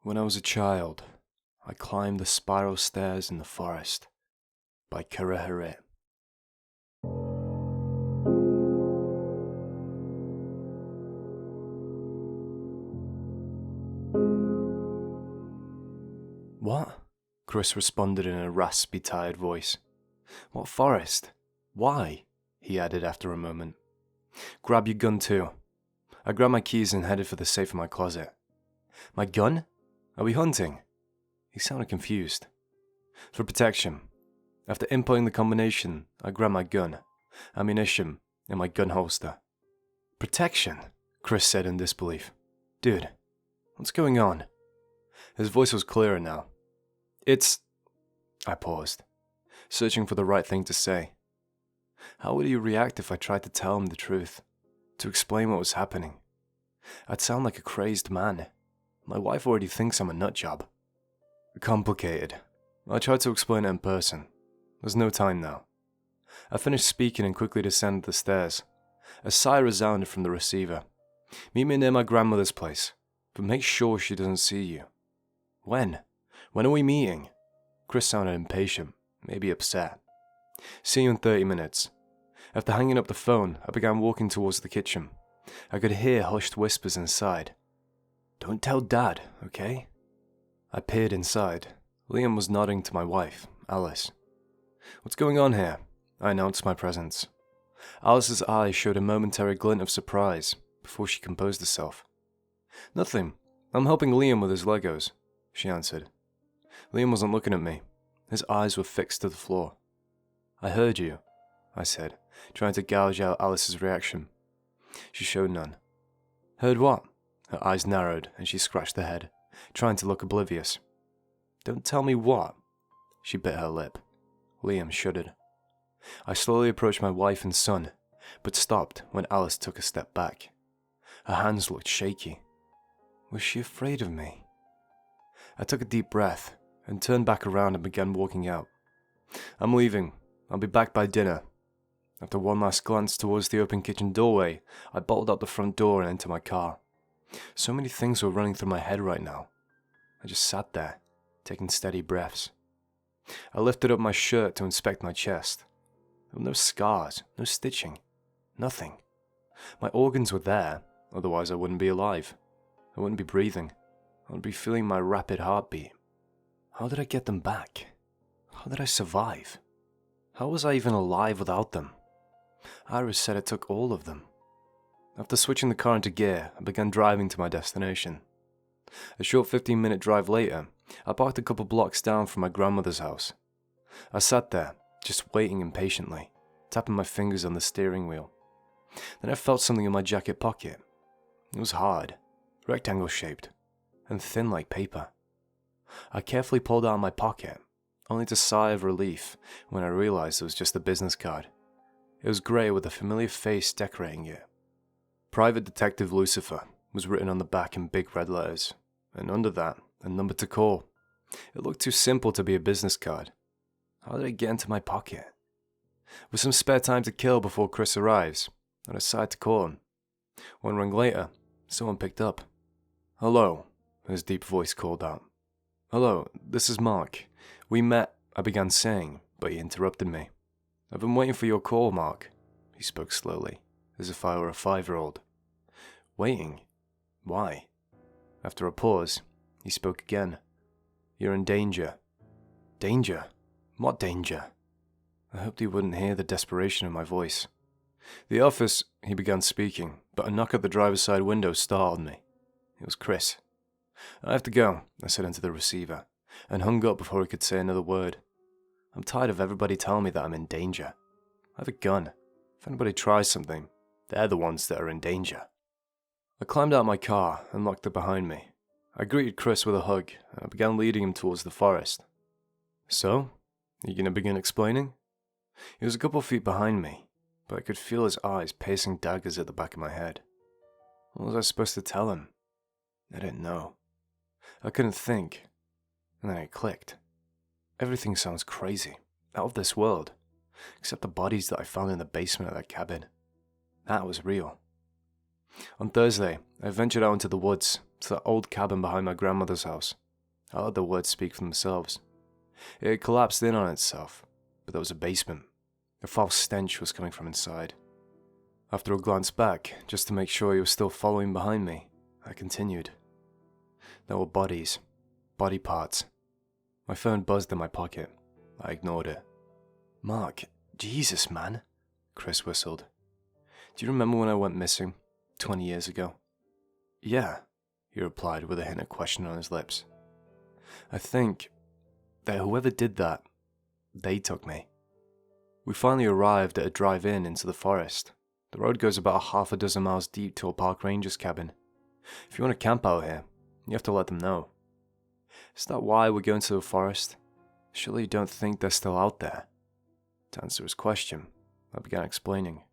When I was a child, I climbed the spiral stairs in the forest by Coureherritt. What? Chris responded in a raspy, tired voice. What forest? Why? He added after a moment. Grab your gun too. I grabbed my keys and headed for the safe in my closet. My gun? Are we hunting? He sounded confused. For protection. After inputting the combination, I grabbed my gun, ammunition, and my gun holster. Protection? Chris said in disbelief. Dude, what's going on? His voice was clearer now. I paused, searching for the right thing to say. How would he react if I tried to tell him the truth, to explain what was happening? I'd sound like a crazed man. My wife already thinks I'm a nutjob. Complicated. I tried to explain it in person. There's no time now. I finished speaking and quickly descended the stairs. A sigh resounded from the receiver. Meet me near my grandmother's place, but make sure she doesn't see you. When? When are we meeting? Chris sounded impatient, maybe upset. See you in 30 minutes. After hanging up the phone, I began walking towards the kitchen. I could hear hushed whispers inside. Don't tell Dad, okay? I peered inside. Liam was nodding to my wife, Alice. What's going on here? I announced my presence. Alice's eyes showed a momentary glint of surprise before she composed herself. Nothing. I'm helping Liam with his Legos, she answered. Liam wasn't looking at me. His eyes were fixed to the floor. I heard you, I said, trying to gouge out Alice's reaction. She showed none. Heard what? Her eyes narrowed and she scratched her head, trying to look oblivious. Don't tell me what? She bit her lip. Liam shuddered. I slowly approached my wife and son, but stopped when Alice took a step back. Her hands looked shaky. Was she afraid of me? I took a deep breath and turned back around and began walking out. I'm leaving. I'll be back by dinner. After one last glance towards the open kitchen doorway, I bolted out the front door and into my car. So many things were running through my head right now. I just sat there, taking steady breaths. I lifted up my shirt to inspect my chest. There were no scars, no stitching, nothing. My organs were there, otherwise I wouldn't be alive. I wouldn't be breathing. I would be feeling my rapid heartbeat. How did I get them back? How did I survive? How was I even alive without them? Iris said it took all of them. After switching the car into gear, I began driving to my destination. A short 15-minute drive later, I parked a couple blocks down from my grandmother's house. I sat there, just waiting impatiently, tapping my fingers on the steering wheel. Then I felt something in my jacket pocket. It was hard, rectangle-shaped, and thin like paper. I carefully pulled it out of my pocket, only to sigh of relief when I realized it was just a business card. It was grey with a familiar face decorating it. Private Detective Lucifer was written on the back in big red letters, and under that, a number to call. It looked too simple to be a business card. How did it get into my pocket? With some spare time to kill before Chris arrives, I decided to call him. One ring later, someone picked up. Hello, his deep voice called out. Hello, this is Mark. We met, I began saying, but he interrupted me. I've been waiting for your call, Mark. He spoke slowly, as if I were a 5-year-old. Waiting? Why? After a pause, he spoke again. You're in danger. Danger? What danger? I hoped he wouldn't hear the desperation in my voice. The office, he began speaking, but a knock at the driver's side window startled me. It was Chris. I have to go, I said into the receiver, and hung up before he could say another word. I'm tired of everybody telling me that I'm in danger. I have a gun. If anybody tries something, they're the ones that are in danger. I climbed out of my car and locked it behind me. I greeted Chris with a hug, and I began leading him towards the forest. So, are you going to begin explaining? He was a couple feet behind me, but I could feel his eyes pacing daggers at the back of my head. What was I supposed to tell him? I didn't know. I couldn't think, and then it clicked. Everything sounds crazy, out of this world, except the bodies that I found in the basement of that cabin. That was real. On Thursday, I ventured out into the woods to that old cabin behind my grandmother's house. I let the words speak for themselves. It had collapsed in on itself, but there was a basement. A foul stench was coming from inside. After a glance back, just to make sure he was still following behind me, I continued. There were bodies, body parts. My phone buzzed in my pocket. I ignored it. "Mark, Jesus, man," Chris whistled. "Do you remember when I went missing 20 years ago?" "Yeah," he replied with a hint of question on his lips. "I think that whoever did that, they took me." We finally arrived at a drive-in into the forest. The road goes about half a dozen miles deep to a park ranger's cabin. If you want to camp out here, you have to let them know. "Is that why we're going to the forest? Surely you don't think they're still out there?" To answer his question, I began explaining.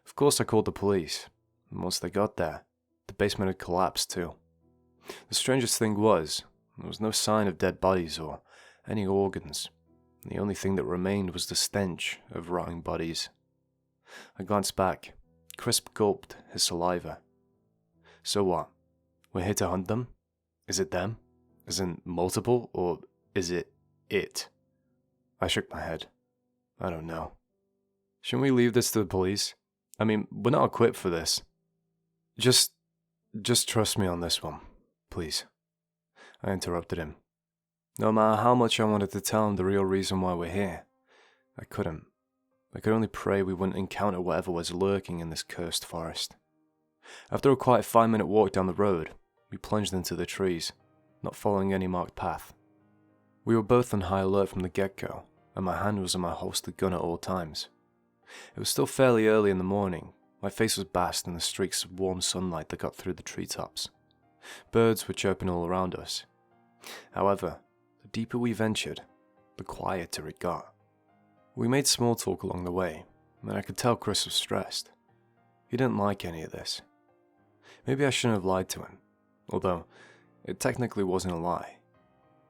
Of course I called the police, and once they got there, the basement had collapsed too. The strangest thing was, there was no sign of dead bodies or any organs. The only thing that remained was the stench of rotting bodies. I glanced back. Chris gulped his saliva. "So what? We're here to hunt them? Is it them? As in multiple, or is it it?" I shook my head. "I don't know. Shouldn't we leave this to the police? I mean, we're not equipped for this. Just trust me on this one, please." I interrupted him. No matter how much I wanted to tell him the real reason why we're here, I couldn't. I could only pray we wouldn't encounter whatever was lurking in this cursed forest. After a quiet 5-minute walk down the road, we plunged into the trees, not following any marked path. We were both on high alert from the get-go, and my hand was on my holstered gun at all times. It was still fairly early in the morning. My face was basked in the streaks of warm sunlight that got through the treetops. Birds were chirping all around us. However, the deeper we ventured, the quieter it got. We made small talk along the way, and I could tell Chris was stressed. He didn't like any of this. Maybe I shouldn't have lied to him, although it technically wasn't a lie.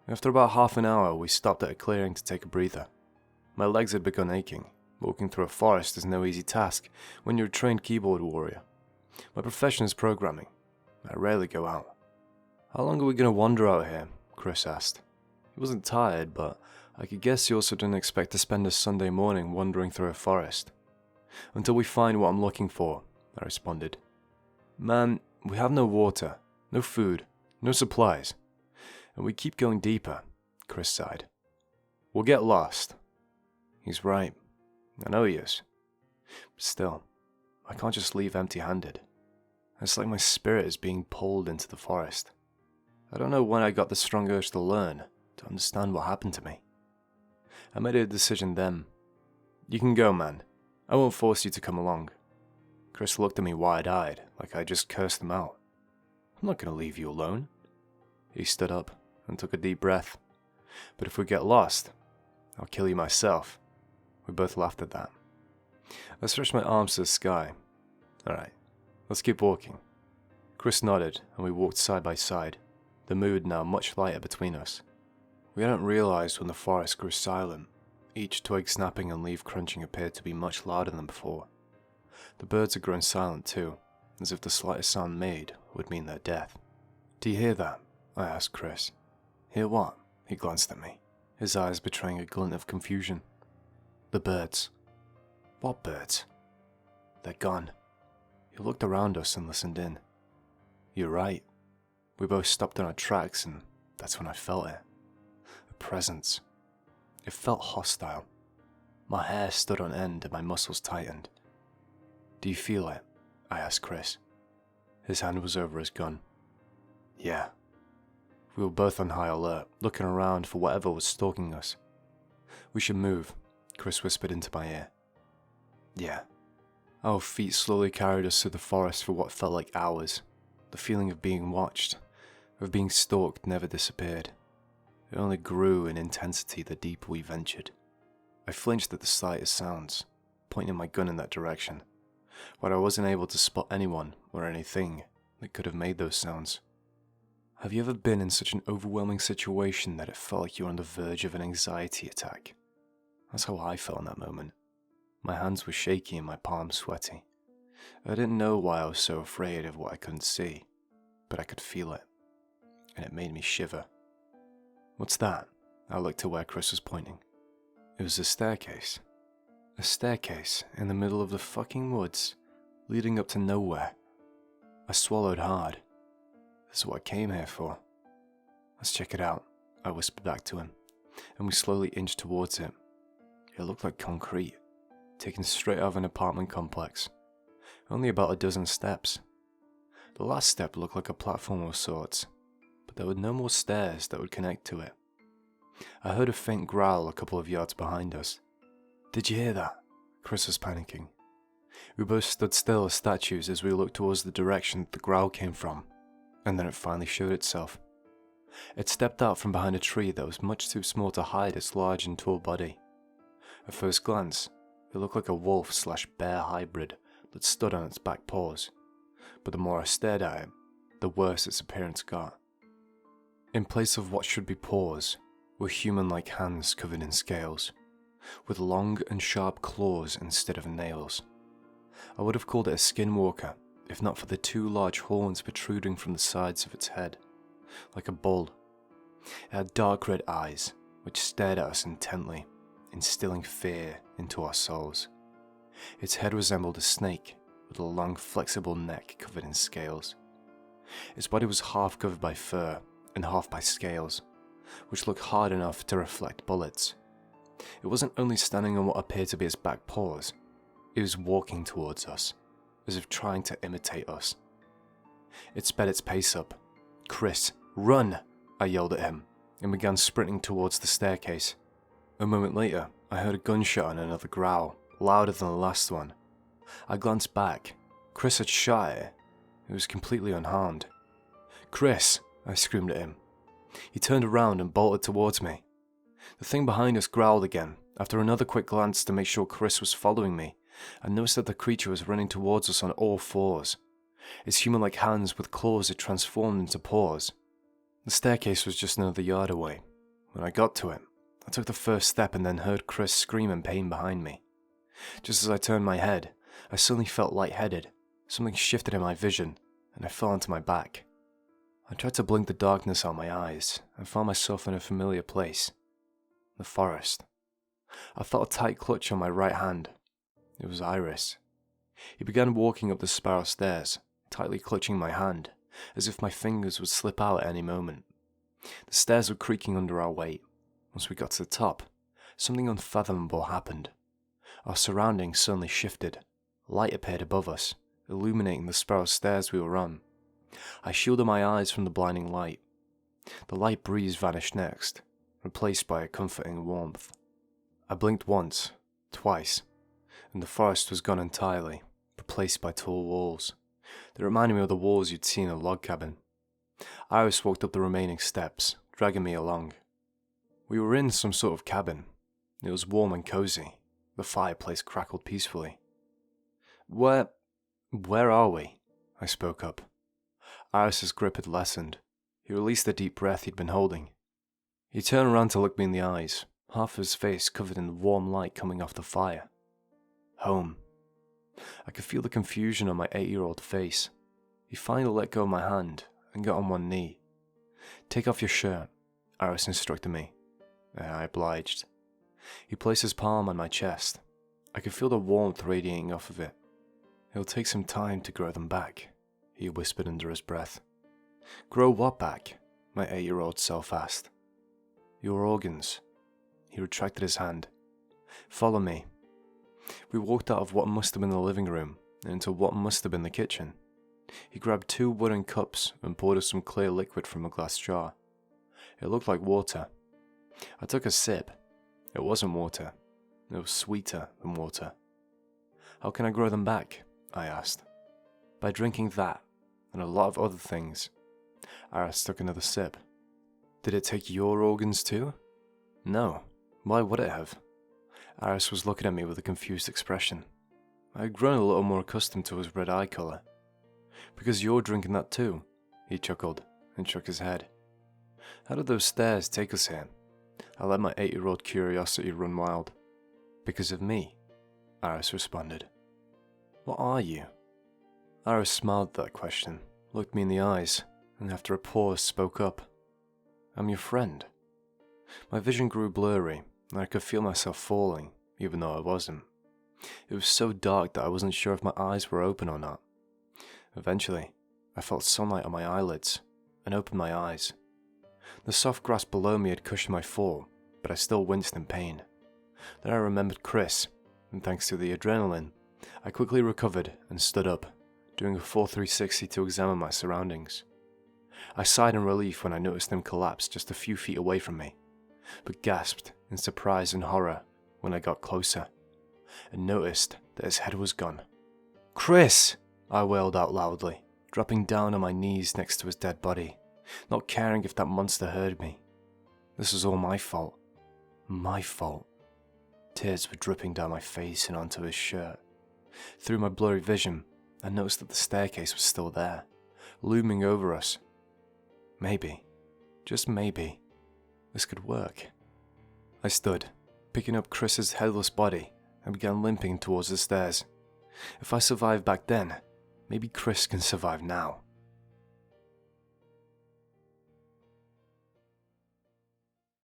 After about half an hour, we stopped at a clearing to take a breather. My legs had begun aching. Walking through a forest is no easy task when you're a trained keyboard warrior. My profession is programming. I rarely go out. "How long are we going to wander out here?" Chris asked. He wasn't tired, but I could guess he also didn't expect to spend a Sunday morning wandering through a forest. "Until we find what I'm looking for," I responded. "Man, we have no water, no food, no supplies. And we keep going deeper," Chris sighed. "We'll get lost." He's right. I know he is. But still, I can't just leave empty-handed. It's like my spirit is being pulled into the forest. I don't know when I got the strong urge to learn, to understand what happened to me. I made a decision then. "You can go, man. I won't force you to come along." Chris looked at me wide-eyed, like I just cursed him out. "I'm not going to leave you alone." He stood up and took a deep breath. "But if we get lost, I'll kill you myself." We both laughed at that. I stretched my arms to the sky. "Alright, let's keep walking." Chris nodded, and we walked side by side, the mood now much lighter between us. We hadn't realized when the forest grew silent. Each twig snapping and leaf crunching appeared to be much louder than before. The birds had grown silent too, as if the slightest sound made would mean their death. "Do you hear that?" I asked Chris. "Hear what?" He glanced at me, his eyes betraying a glint of confusion. "The birds." "What birds?" "They're gone." He looked around us and listened in. "You're right." We both stopped in our tracks, and that's when I felt it. A presence. It felt hostile. My hair stood on end and my muscles tightened. "Do you feel it?" I asked Chris. His hand was over his gun. "Yeah." We were both on high alert, looking around for whatever was stalking us. "We should move," Chris whispered into my ear. "Yeah." Our feet slowly carried us through the forest for what felt like hours. The feeling of being watched, of being stalked, never disappeared. It only grew in intensity the deeper we ventured. I flinched at the slightest sounds, pointing my gun in that direction, but I wasn't able to spot anyone or anything that could have made those sounds. Have you ever been in such an overwhelming situation that it felt like you were on the verge of an anxiety attack? That's how I felt in that moment. My hands were shaky and my palms sweaty. I didn't know why I was so afraid of what I couldn't see, but I could feel it, and it made me shiver. "What's that?" I looked to where Chris was pointing. It was a staircase. A staircase in the middle of the fucking woods, leading up to nowhere. I swallowed hard. This is what I came here for. "Let's check it out," I whispered back to him, and we slowly inched towards it. It looked like concrete, taken straight out of an apartment complex. Only about a dozen steps. The last step looked like a platform of sorts, but there were no more stairs that would connect to it. I heard a faint growl a couple of yards behind us. "Did you hear that?" Chris was panicking. We both stood still as statues as we looked towards the direction that the growl came from, and then it finally showed itself. It stepped out from behind a tree that was much too small to hide its large and tall body. At first glance, it looked like a wolf/bear hybrid that stood on its back paws, but the more I stared at it, the worse its appearance got. In place of what should be paws were human-like hands covered in scales, with long and sharp claws instead of nails. I would have called it a skinwalker if not for the two large horns protruding from the sides of its head, like a bull. It had dark red eyes, which stared at us intently, instilling fear into our souls. Its head resembled a snake, with a long flexible neck covered in scales. Its body was half covered by fur and half by scales, which looked hard enough to reflect bullets. It wasn't only standing on what appeared to be its back paws, it was walking towards us, as if trying to imitate us. It sped its pace up. "Chris, run!" I yelled at him, and began sprinting towards the staircase. A moment later, I heard a gunshot and another growl, louder than the last one. I glanced back. Chris had shot it. It was completely unharmed. "Chris!" I screamed at him. He turned around and bolted towards me. The thing behind us growled again. After another quick glance to make sure Chris was following me, I noticed that the creature was running towards us on all fours. Its human-like hands with claws had transformed into paws. The staircase was just another yard away. When I got to it, I took the first step and then heard Chris scream in pain behind me. Just as I turned my head, I suddenly felt lightheaded. Something shifted in my vision, and I fell onto my back. I tried to blink the darkness out of my eyes and found myself in a familiar place. The forest. I felt a tight clutch on my right hand. It was Iris. He began walking up the spiral stairs, tightly clutching my hand, as if my fingers would slip out at any moment. The stairs were creaking under our weight. Once we got to the top, something unfathomable happened. Our surroundings suddenly shifted. Light appeared above us, illuminating the spiral stairs we were on. I shielded my eyes from the blinding light. The light breeze vanished next, replaced by a comforting warmth. I blinked once, twice, and the forest was gone entirely, replaced by tall walls. They reminded me of the walls you'd see in a log cabin. Iris walked up the remaining steps, dragging me along. We were in some sort of cabin. It was warm and cozy. The fireplace crackled peacefully. Where are we?" I spoke up. Iris's grip had lessened. He released the deep breath he'd been holding. He turned around to look me in the eyes, half of his face covered in the warm light coming off the fire. "Home." I could feel the confusion on my 8-year-old face. He finally let go of my hand and got on one knee. "Take off your shirt," Iris instructed me, and I obliged. He placed his palm on my chest. I could feel the warmth radiating off of it. "It'll take some time to grow them back," he whispered under his breath. "Grow what back?" my 8-year-old self asked. "Your organs." He retracted his hand. "Follow me." We walked out of what must have been the living room and into what must have been the kitchen. He grabbed 2 wooden cups and poured us some clear liquid from a glass jar. It looked like water. I took a sip. It wasn't water. It was sweeter than water. "How can I grow them back?" I asked. "By drinking that, and a lot of other things." Iris took another sip. "Did it take your organs too?" "No. Why would it have?" Iris was looking at me with a confused expression. I had grown a little more accustomed to his red eye colour. "Because you're drinking that too," he chuckled and shook his head. "How did those stairs take us here?" I let my 8-year-old curiosity run wild. "Because of me," Iris responded. "What are you?" Iris smiled at that question, looked me in the eyes, and after a pause spoke up. "I'm your friend." My vision grew blurry, and I could feel myself falling, even though I wasn't. It was so dark that I wasn't sure if my eyes were open or not. Eventually, I felt sunlight on my eyelids, and opened my eyes. The soft grass below me had cushioned my fall, but I still winced in pain. Then I remembered Chris, and thanks to the adrenaline, I quickly recovered and stood up, doing a full 360 to examine my surroundings. I sighed in relief when I noticed him collapse just a few feet away from me, but gasped in surprise and horror when I got closer, and noticed that his head was gone. "Chris!" I wailed out loudly, dropping down on my knees next to his dead body, not caring if that monster heard me. This was all my fault. My fault. Tears were dripping down my face and onto his shirt. Through my blurry vision, I noticed that the staircase was still there, looming over us. Maybe, just maybe, this could work. I stood, picking up Chris's headless body, and began limping towards the stairs. If I survived back then, maybe Chris can survive now.